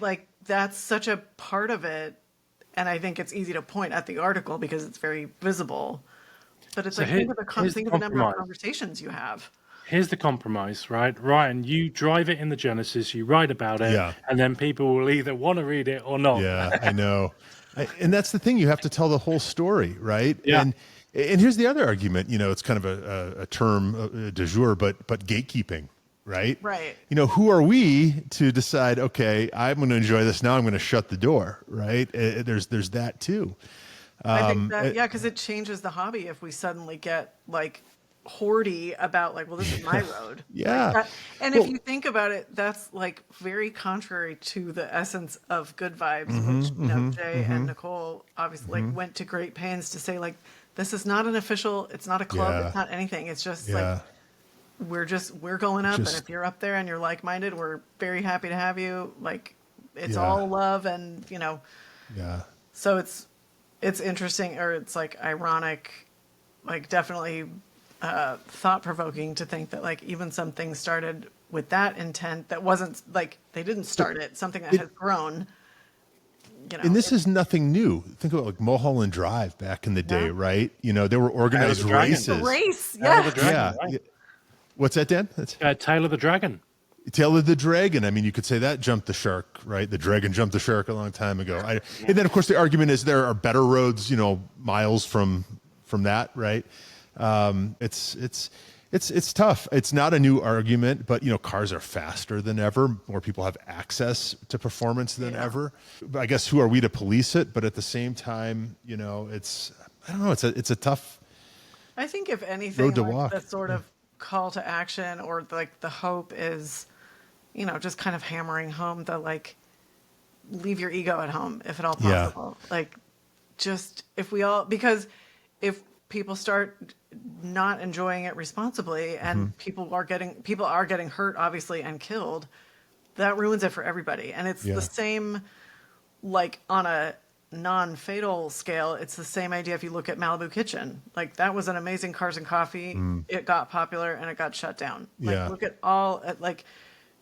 like that's such a part of it. And I think it's easy to point at the article because it's very visible. But it's think of the number of conversations you have. Here's the compromise, right? Ryan, you drive it in the Genesis, you write about it, and then people will either want to read it or not. Yeah, I know. And that's the thing. You have to tell the whole story, right? Yeah. And here's the other argument. It's kind of a term du jour, but gatekeeping. Right. Who are we to decide, okay, I'm going to enjoy this. Now I'm going to shut the door. Right. There's that too. I think that, because it changes the hobby if we suddenly get like hoardy about like, well, this is my road. And if you think about it, that's like very contrary to the essence of Good Vibes, which Jay and Nicole obviously went to great pains to say like, this is not an official, it's not a club, it's not anything. It's just like, we're going up, and if you're up there and you're like-minded, we're very happy to have you. Like it's all love, and so it's interesting, or it's like ironic, like definitely thought-provoking to think that like even some things started with that intent that wasn't like they didn't start it, something that has grown. And this is nothing new. Think about like Mulholland Drive back in the day, right? There were organized races. What's that, Dan? That's Tail of the Dragon. Tail of the Dragon. You could say that jumped the shark, right? The dragon jumped the shark a long time ago. And then, of course, the argument is there are better roads, miles from that, right? It's tough. It's not a new argument, but cars are faster than ever. More people have access to performance than ever. But I guess who are we to police it? But at the same time, it's I don't know. It's a tough. I think if anything, road to walk. The sort of call to action or like the hope is, just kind of hammering home the like, leave your ego at home if at all possible. Like, just because if people start not enjoying it responsibly and people are getting hurt obviously and killed, that ruins it for everybody. And it's the same, like on a non-fatal scale, it's the same idea if you look at Malibu Kitchen. Like that was an amazing Cars and Coffee. It got popular and it got shut down. Like look at like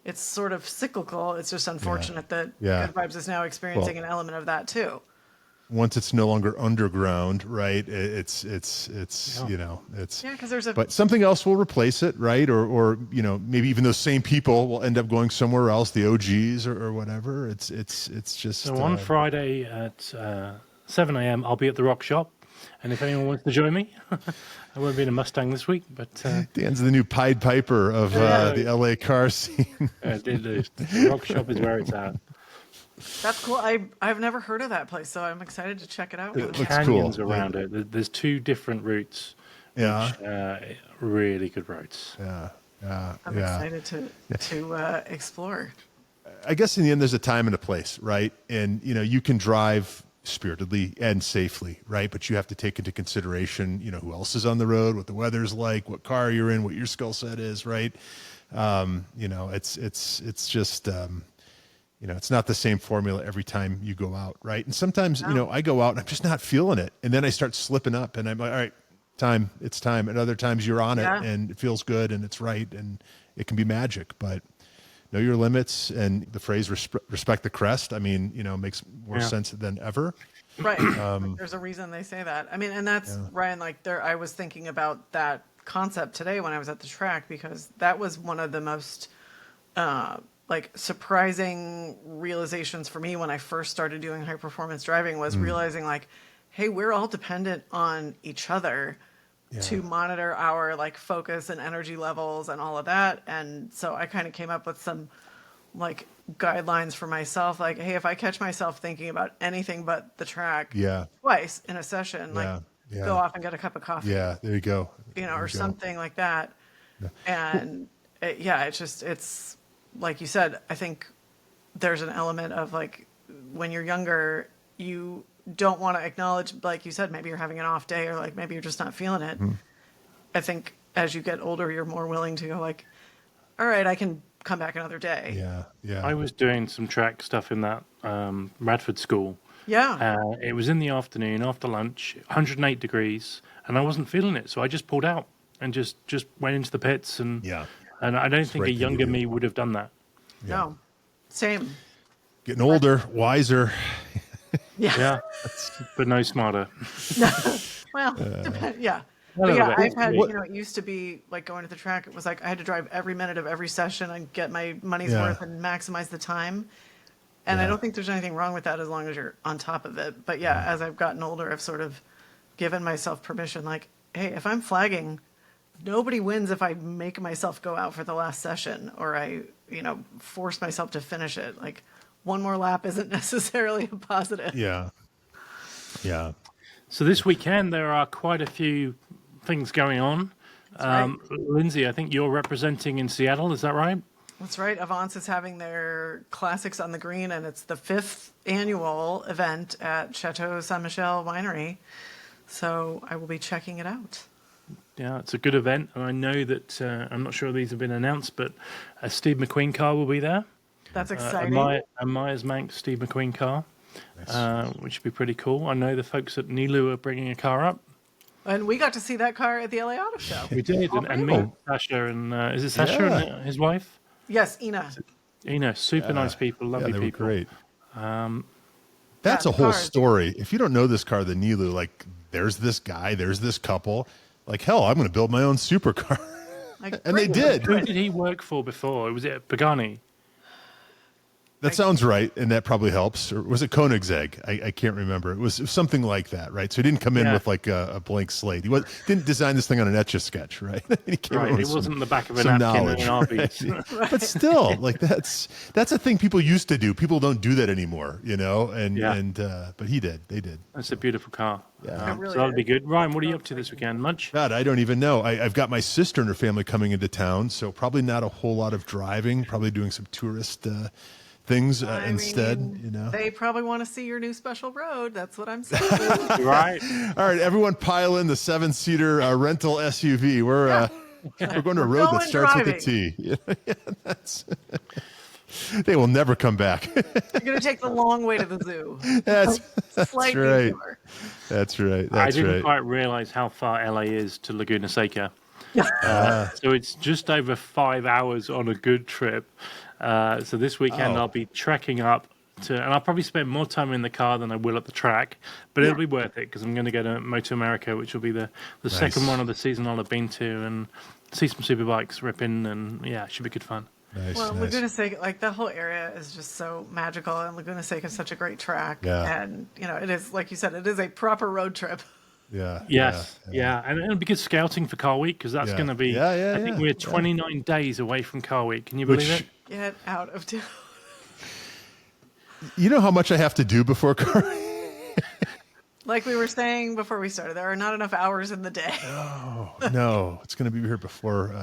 it's sort of cyclical. It's just unfortunate that Good Vibes is now experiencing an element of that too. Once it's no longer underground, right? It's because but something else will replace it, right? Or maybe even those same people will end up going somewhere else, the OGs or whatever. It's just. So on Friday at 7 a.m., I'll be at the Rock Shop, and if anyone wants to join me, I won't be in a Mustang this week, but Dan's the new Pied Piper of the LA car scene. The Rock Shop is where it's at. That's cool. I've never heard of that place, so I'm excited to check it out. There's canyons around it. There's two different routes. Really good routes. I'm excited to explore. I guess in the end, there's a time and a place, right? And you can drive spiritedly and safely, right? But you have to take into consideration, who else is on the road, what the weather's like, what car you're in, what your skill set is, right? It's just. It's not the same formula every time you go out, right? And sometimes, I go out and I'm just not feeling it. And then I start slipping up and I'm like, all right, time. It's time. And other times you're on it Yeah. and it feels good and it's right and it can be magic. But know your limits, and the phrase respect the crest, I mean, makes more sense than ever. Right. There's a reason they say that. I mean, and that's Ryan, like I was thinking about that concept today when I was at the track, because that was one of the most surprising realizations for me when I first started doing high performance driving, was realizing like, hey, we're all dependent on each other to monitor our focus and energy levels and all of that. And so I kind of came up with some guidelines for myself, like, hey, if I catch myself thinking about anything but the track twice in a session, go off and get a cup of coffee. Yeah, there you go. Or something like that. And it's like you said, I think there's an element of when you're younger, you don't want to acknowledge, like you said, maybe you're having an off day, or maybe you're just not feeling it. I think as you get older, you're more willing to go all right, I can come back another day. Yeah. I was doing some track stuff in that Radford school. Yeah. It was in the afternoon after lunch, 108 degrees, and I wasn't feeling it, so I just pulled out and just went into the pits, and I don't think a younger me would have done that. No, same. Getting older, wiser. Yeah, but no smarter. Well, yeah. But I've had, it used to be going to the track. It was I had to drive every minute of every session and get my money's worth and maximize the time. And I don't think there's anything wrong with that as long as you're on top of it. But as I've gotten older, I've sort of given myself permission, hey, if I'm flagging, nobody wins if I make myself go out for the last session, or I, force myself to finish it. One more lap isn't necessarily a positive. Yeah. So this weekend, there are quite a few things going on. Right. Lindsey, I think you're representing in Seattle. Is that right? That's right. Avance is having their Classics on the Green, and it's the 5th annual event at Chateau Saint Michel Winery. So I will be checking it out. Yeah, it's a good event, and I know that I'm not sure these have been announced, but a Steve McQueen car will be there. That's exciting. A Myers Manx Steve McQueen car, which would be pretty cool. I know the folks at Nilu are bringing a car up. And we got to see that car at the LA Auto Show. We did, and me, Sasha, and is it Sasha and his wife? Yes, Ina. Ina, super nice people, lovely they people. Were great. That's a whole story. If you don't know this car, the Nilu, there's this guy, there's this couple. Hell, I'm going to build my own supercar. And they did. Who did he work for before? Was it Pagani? That sounds right, and that probably helps. Or was it Koenigsegg? I can't remember. It was something like that, right? So he didn't come in with a blank slate. He didn't design this thing on an Etch-a-Sketch, right? He came in with it wasn't the back of a napkin and an Arby's. Right? But still, that's a thing people used to do. People don't do that anymore, but he did. They did. That's a beautiful car. Yeah. Really so that'll be good. Ryan, what are you up to this weekend? Much? God, I don't even know. I've got my sister and her family coming into town, so probably not a whole lot of driving. Probably doing some tourist things instead. They probably want to see your new special road. That's what I'm saying. Right. All right, everyone, pile in the 7-seater rental SUV. We're going to a road that starts with a T. They will never come back. You're going to take the long way to the zoo. That's right. Detour. That's right. I didn't quite realize how far LA is to Laguna Seca. So it's just over 5 hours on a good trip. So this weekend I'll be trekking up and I'll probably spend more time in the car than I will at the track, but it'll be worth it because I'm going to go to Moto America, which will be the second one of the season I'll have been to, and see some superbikes ripping, and it should be good fun. Nice, well, Laguna Seca, that whole area is just so magical, and Laguna Seca is such a great track. And it is, like you said, it is a proper road trip. Yeah. Yes. Yeah. And it'll be good scouting for Car Week, because that's going to be. I think we're 29 days away from Car Week. Can you believe it? Get out of town. You know how much I have to do before Car Week? Like we were saying before we started, there are not enough hours in the day. No, it's going to be here before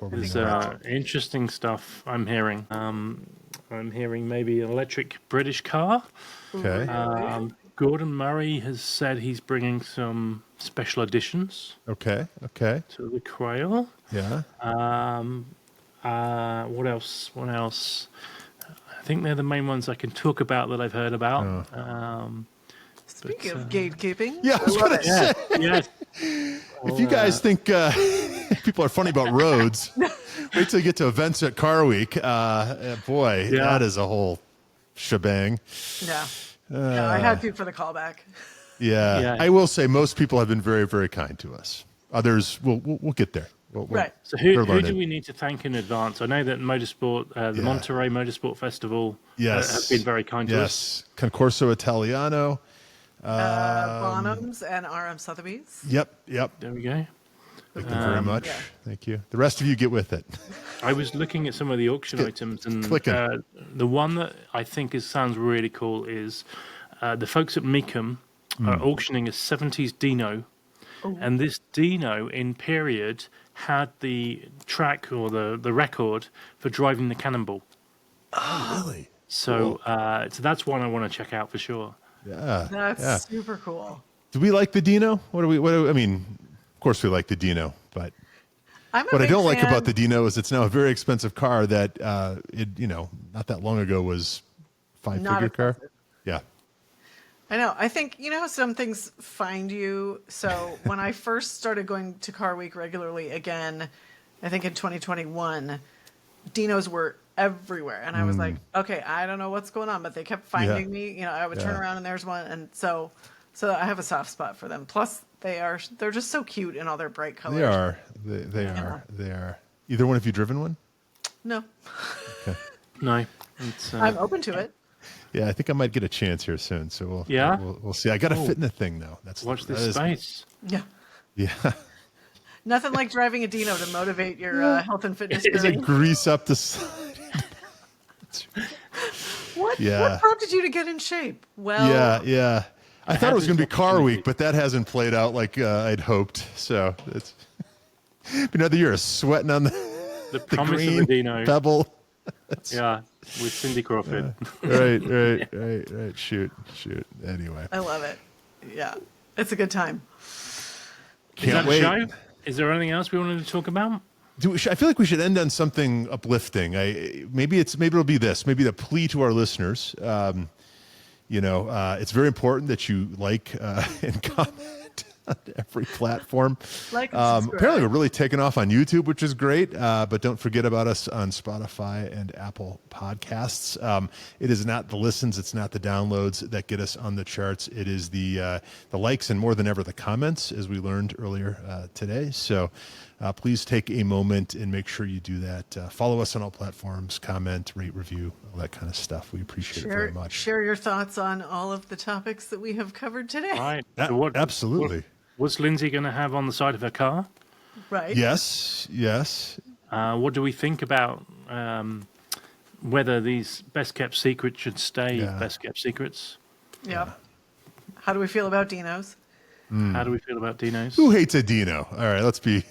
we. There's interesting stuff I'm hearing. I'm hearing maybe an electric British car. Okay. Gordon Murray has said he's bringing some special editions. Okay. To the Quail. Yeah. What else? I think they're the main ones I can talk about that I've heard about. Speaking of gatekeeping. Yeah, I was going to say. Yes. if you guys think people are funny about roads, wait till you get to events at Car Week. Boy, that is a whole shebang. Yeah. Yeah, I had to for the callback. Yeah. I will say most people have been very, very kind to us. Others, we'll get there. Right. So who do we need to thank in advance? I know that Motorsport, the Monterey Motorsport Festival, have been very kind to us. Concorso Italiano. Bonhams and RM Sotheby's. Yep. There we go. Thank you very much. Yeah. Thank you. The rest of you get with it. I was looking at some of the auction items, and the one that I think sounds really cool is the folks at Mecum are auctioning a 70s Dino. Oh. And this Dino in period had the track or the record for driving the Cannonball. Oh, really? So, so that's one I want to check out for sure. Yeah. That's super cool. Do we like the Dino? I mean, of course we like the Dino, but what I don't like about the Dino is it's now a very expensive car that not that long ago was five-figure car. Yeah. I know. I think, some things find you. So when I first started going to Car Week regularly again, I think in 2021, Dinos were everywhere. And I was like, okay, I don't know what's going on, but they kept finding me. I would turn around and there's one. And so I have a soft spot for them. Plus they're just so cute in all their bright colors. They are. Either one of you driven one? No. Okay. No. I'm open to it. Yeah, I think I might get a chance here soon. So we'll see. I got to fit in the thing though. Watch this space. Yeah. Yeah. Nothing like driving a Dino to motivate your health and fitness It's journey. a grease up the side. What prompted you to get in shape? Well, yeah. I thought it was going to be Car Week, but that hasn't played out like I'd hoped. So it's been another year of sweating on the promise green of the Dino. pebble. Yeah, with Cindy Crawford. Right. Shoot. Anyway. I love it. Yeah. It's a good time. Can't wait. Show? Is there anything else we wanted to talk about? I feel like we should end on something uplifting. Maybe it'll be this. Maybe the plea to our listeners. It's very important that you like and comment on every platform. Like and subscribe. Apparently, we're really taking off on YouTube, which is great. But don't forget about us on Spotify and Apple Podcasts. It is not the listens, it's not the downloads that get us on the charts. It is the likes and more than ever the comments, as we learned earlier today. So please take a moment and make sure you do that. Follow us on all platforms, comment, rate, review, all that kind of stuff. We appreciate it very much. Share your thoughts on all of the topics that we have covered today. Right. Absolutely. What's Lindsey going to have on the side of her car? Right. Yes. What do we think about whether these best kept secrets should stay best kept secrets? Yeah. How do we feel about Dinos? How do we feel about Dinos? Who hates a Dino? All right, let's be.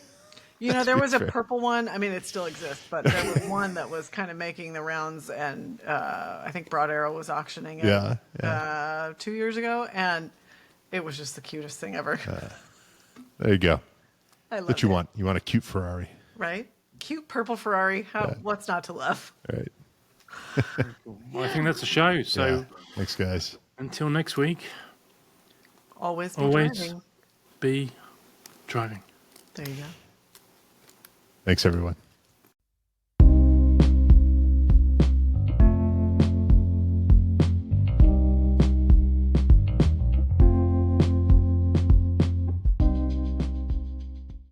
There was a purple one. I mean, it still exists, but there was one that was kind of making the rounds, and I think Broad Arrow was auctioning it 2 years ago, and it was just the cutest thing ever. There you go. I love what you it. want. You want a cute Ferrari. Right? Cute purple Ferrari. What's not to love? All right. Well, I think that's a show. So thanks, guys. Until next week. Always be driving. Be driving. There you go. Thanks, everyone.